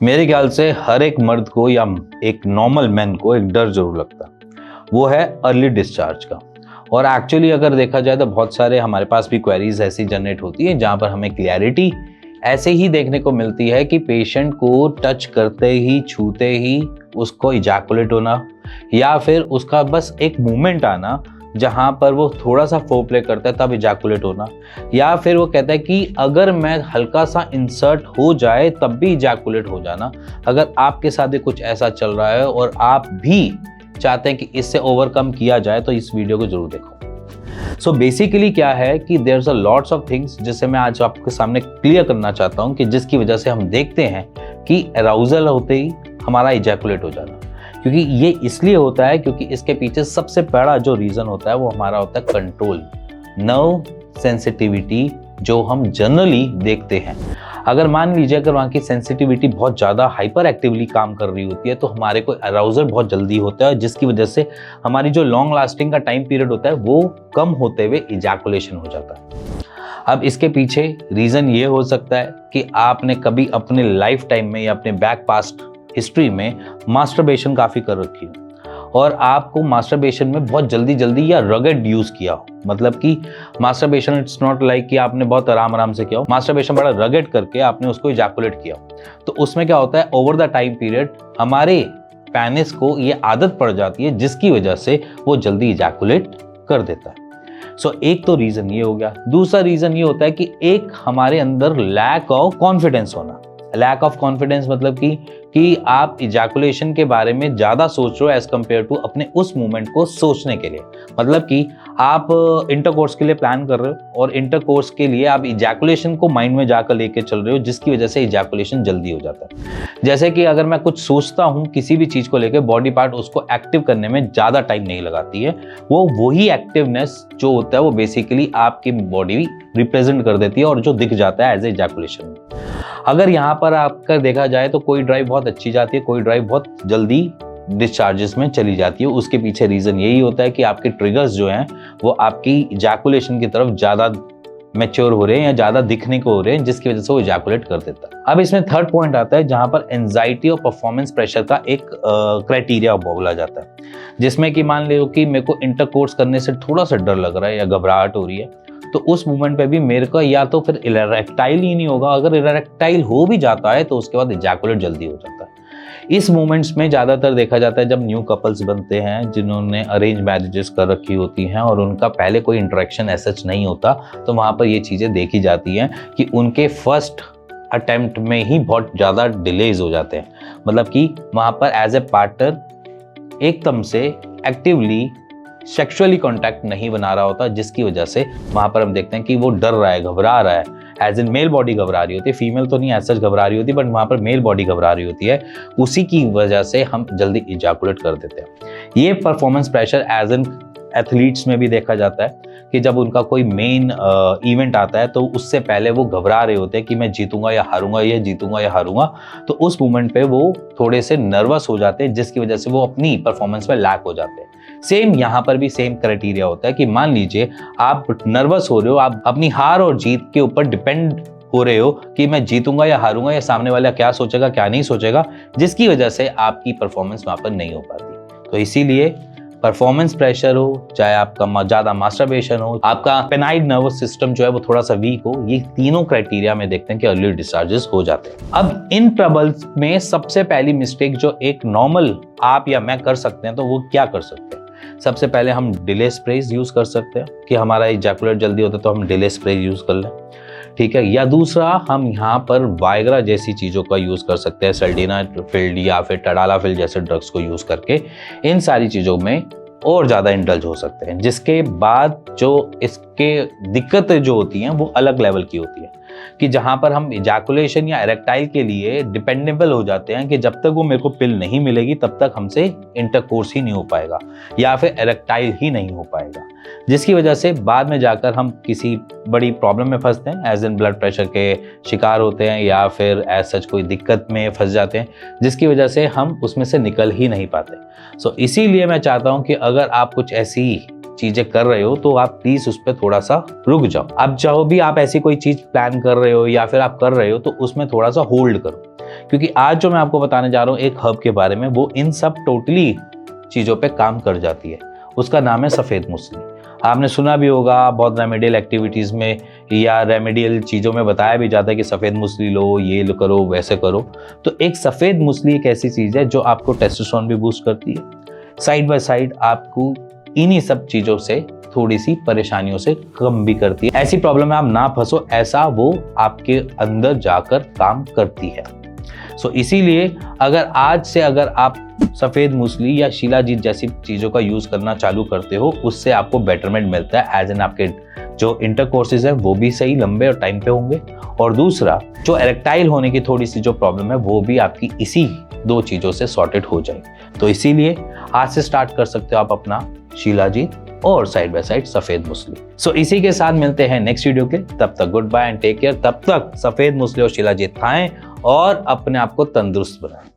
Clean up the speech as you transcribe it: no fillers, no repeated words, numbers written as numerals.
मेरे ख्याल से हर एक मर्द को या एक नॉर्मल मैन को एक डर जरूर लगता है, वो है अर्ली डिस्चार्ज का। और एक्चुअली अगर देखा जाए तो बहुत सारे हमारे पास भी क्वेरीज ऐसी जनरेट होती है जहाँ पर हमें क्लैरिटी ऐसे ही देखने को मिलती है कि पेशेंट को टच करते ही छूते ही उसको इजैकुलेट होना या फिर उसका बस एक मूवमेंट आना जहाँ पर वो थोड़ा सा फोरप्ले करता है तब इजैकुलेट होना, या फिर वो कहता है कि अगर मैं हल्का सा इंसर्ट हो जाए तब भी इजैकुलेट हो जाना। अगर आपके साथ भी कुछ ऐसा चल रहा है और आप भी चाहते हैं कि इससे ओवरकम किया जाए तो इस वीडियो को जरूर देखो। सो बेसिकली क्या है कि there are lots of things जिसे मैं आज आपके सामने क्लियर करना चाहता हूँ कि जिसकी वजह से हम देखते हैं कि अराउजल होते ही हमारा इजैकुलेट हो जाना। क्योंकि ये इसलिए होता है क्योंकि इसके पीछे सबसे बड़ा जो रीजन होता है वो हमारा होता है कंट्रोल, नर्व सेंसिटिविटी जो हम जनरली देखते हैं। अगर मान लीजिए अगर वहाँ की सेंसिटिविटी बहुत ज़्यादा हाइपर एक्टिवली काम कर रही होती है तो हमारे को अराउजल बहुत जल्दी होता है, जिसकी वजह से हमारी जो लॉन्ग लास्टिंग का टाइम पीरियड होता है वो कम होते हुए इजैकुलेशन हो जाता है। अब इसके पीछे रीज़न ये हो सकता है कि आपने कभी अपने लाइफ टाइम में या अपने बैक पास्ट हिस्ट्री में मास्टरबेशन काफ़ी कर रखी है और आपको मास्टरबेशन में बहुत जल्दी या रगड यूज़ किया हो। मतलब कि मास्टरबेशन इट्स नॉट लाइक कि आपने बहुत आराम से किया हो, मास्टरबेशन बड़ा रगड करके आपने उसको इजैकुलेट किया हो। तो उसमें क्या होता है, ओवर द टाइम पीरियड हमारे पेनिस को ये आदत पड़ जाती है जिसकी वजह से वो जल्दी इजैकुलेट कर देता है। सो एक तो रीज़न ये हो गया। दूसरा रीज़न ये होता है कि एक हमारे अंदर लैक ऑफ कॉन्फिडेंस होना। लैक ऑफ कॉन्फिडेंस मतलब कि आप इजैकुलेशन के बारे में ज़्यादा सोच रहे हो एज कम्पेयर टू अपने उस मोमेंट को सोचने के लिए। मतलब कि आप इंटरकोर्स के लिए प्लान कर रहे हो और इंटरकोर्स के लिए आप इजैकुलेशन को माइंड में जाकर लेके चल रहे हो, जिसकी वजह से इजैकुलेशन जल्दी हो जाता है। जैसे कि अगर मैं कुछ सोचता हूँ किसी भी चीज़ को लेकर, बॉडी पार्ट उसको एक्टिव करने में ज़्यादा टाइम नहीं लगाती है, वो वही एक्टिवनेस जो होता है वो बेसिकली आपकी बॉडी रिप्रेजेंट कर देती है और जो दिख जाता है एज ए इजैकुलेशन। अगर यहाँ पर आपका देखा जाए तो कोई ड्राइव बहुत अच्छी जाती है, कोई ड्राइव बहुत जल्दी डिस्चार्जेस में चली जाती है। उसके पीछे रीज़न यही होता है कि आपके ट्रिगर्स जो हैं वो आपकी इजैकुलेशन की तरफ ज़्यादा मैच्योर हो रहे हैं या ज़्यादा दिखने को हो रहे हैं, जिसकी वजह से वो इजैकुलेट कर देता है। अब इसमें थर्ड पॉइंट आता है जहाँ पर एंजाइटी और परफॉर्मेंस प्रेशर का एक क्राइटेरिया बोला जाता है, जिसमें कि मान लो कि मेरे को इंटरकोर्स करने से थोड़ा सा डर लग रहा है या घबराहट हो रही है, तो उस मोमेंट पे भी मेरे को या तो फिर इरेक्टाइल ही नहीं होगा, अगर इरेक्टाइल हो भी जाता है तो उसके बाद इजैकुलेट जल्दी हो जाता है। इस मोमेंट्स में ज़्यादातर देखा जाता है जब न्यू कपल्स बनते हैं जिन्होंने अरेंज मैरिजेस कर रखी होती हैं और उनका पहले कोई इंटरेक्शन ऐसा नहीं होता, तो वहाँ पर ये चीज़ें देखी जाती हैं कि उनके फर्स्ट अटेम्प्ट में ही बहुत ज़्यादा डिलेज हो जाते हैं। मतलब कि वहाँ पर एज ए पार्टनर एकदम से एक्टिवली सेक्सुअली कांटेक्ट नहीं बना रहा होता, जिसकी वजह से वहाँ पर हम देखते हैं कि वो डर रहा है, घबरा रहा है। एज इन मेल बॉडी घबरा रही होती है, फीमेल तो नहीं एज सच घबरा रही होती, बट वहाँ पर मेल बॉडी घबरा रही होती है। उसी की वजह से हम जल्दी इजैकुलेट कर देते हैं। ये performance pressure as in athletes में भी देखा जाता है कि जब उनका कोई मेन इवेंट आता है तो उससे पहले वो घबरा रहे होते हैं कि मैं जीतूंगा या हारूंगा, या जीतूंगा या हारूंगा। तो उस मोमेंट पे वो थोड़े से नर्वस हो जाते हैं, जिसकी वजह से वो अपनी परफॉर्मेंस में लैक हो जाते हैं। सेम यहाँ पर भी सेम क्राइटेरिया होता है कि मान लीजिए आप नर्वस हो रहे हो, आप अपनी हार और जीत के ऊपर डिपेंड हो रहे हो कि मैं जीतूंगा या हारूंगा या सामने वाला क्या सोचेगा क्या नहीं सोचेगा, जिसकी वजह से आपकी परफॉर्मेंस वहां पर नहीं हो पाती। तो इसीलिए परफॉर्मेंस प्रेशर हो, चाहे आपका ज़्यादा मास्टरबेशन हो, आपका पेनाइड नर्वस सिस्टम जो है वो थोड़ा सा वीक हो, ये तीनों क्राइटेरिया में देखते हैं कि अर्ली डिस्चार्जेस हो जाते हैं। अब इन ट्रबल्स में सबसे पहली मिस्टेक जो एक नॉर्मल आप या मैं कर सकते हैं तो वो क्या कर सकते हैं। सबसे पहले हम डिले स्प्रेज यूज़ कर सकते हैं कि हमारा इजैकुलेट जल्दी होता है तो हम डिले स्प्रे यूज़ कर लें, ठीक है। या दूसरा हम यहाँ पर वायग्रा जैसी चीज़ों का यूज़ कर सकते हैं, सिल्डेनाफिल या फिर टडालाफिल जैसे ड्रग्स को यूज़ करके इन सारी चीज़ों में और ज़्यादा इंडल्ज हो सकते हैं, जिसके बाद जो इसके दिक्कतें जो होती हैं वो अलग लेवल की होती है कि जहाँ पर हम इजैकुलेशन या इरेक्टाइल के लिए डिपेंडेबल हो जाते हैं कि जब तक वो मेरे को पिल नहीं मिलेगी तब तक हमसे इंटरकोर्स ही नहीं हो पाएगा या फिर इरेक्टाइल ही नहीं हो पाएगा, जिसकी वजह से बाद में जाकर हम किसी बड़ी प्रॉब्लम में फंसते हैं, एज इन ब्लड प्रेशर के शिकार होते हैं या फिर एज सच कोई दिक्कत में फंस जाते हैं, जिसकी वजह से हम उसमें से निकल ही नहीं पाते। सो इसीलिए मैं चाहता हूँ कि अगर आप कुछ ऐसी चीजें कर रहे हो तो आप प्लीज उस पर थोड़ा सा रुक जाओ। अब चाहो भी आप ऐसी कोई चीज प्लान कर रहे हो या फिर आप कर रहे हो तो उसमें थोड़ा सा होल्ड करो। क्योंकि आज जो मैं आपको बताने जा रहा हूँ एक हर्ब के बारे में, वो इन सब टोटली चीज़ों पे काम कर जाती है। उसका नाम है सफ़ेद मूसली। आपने सुना भी होगा, बहुत रेमेडियल एक्टिविटीज़ में या रेमेडियल चीज़ों में बताया भी जाता है कि सफ़ेद मूसली लो, ये लो करो, वैसे करो। तो एक सफ़ेद मूसली एक ऐसी चीज़ है जो आपको टेस्टोस्टेरोन भी बूस्ट करती है, साइड बाय साइड आपको इन्हीं सब चीज़ों से थोड़ी सी परेशानियों से कम भी करती है। ऐसी प्रॉब्लम में आप ना फंसो, ऐसा वो आपके अंदर जाकर काम करती है। सो इसीलिए अगर आज से अगर आप सफ़ेद मूसली या शिलाजीत जैसी चीज़ों का यूज़ करना चालू करते हो, उससे आपको बेटरमेंट मिलता है। एज एन आपके जो इंटरकोर्सेज है वो भी सही लंबे और टाइम पे होंगे, और दूसरा जो इरेक्टाइल होने की थोड़ी सी जो प्रॉब्लम है वो भी आपकी इसी 2 चीज़ों से सॉर्टेड हो जाएगी। तो इसीलिए आज से स्टार्ट कर सकते हो आप अपना शिलाजीत और साइड बाय साइड सफ़ेद मूसली। सो इसी के साथ मिलते हैं नेक्स्ट वीडियो के, तब तक good bye and take care. तब तक सफ़ेद मूसली और शिलाजीत खाएं और अपने आप को तंदुरुस्त बनाएं।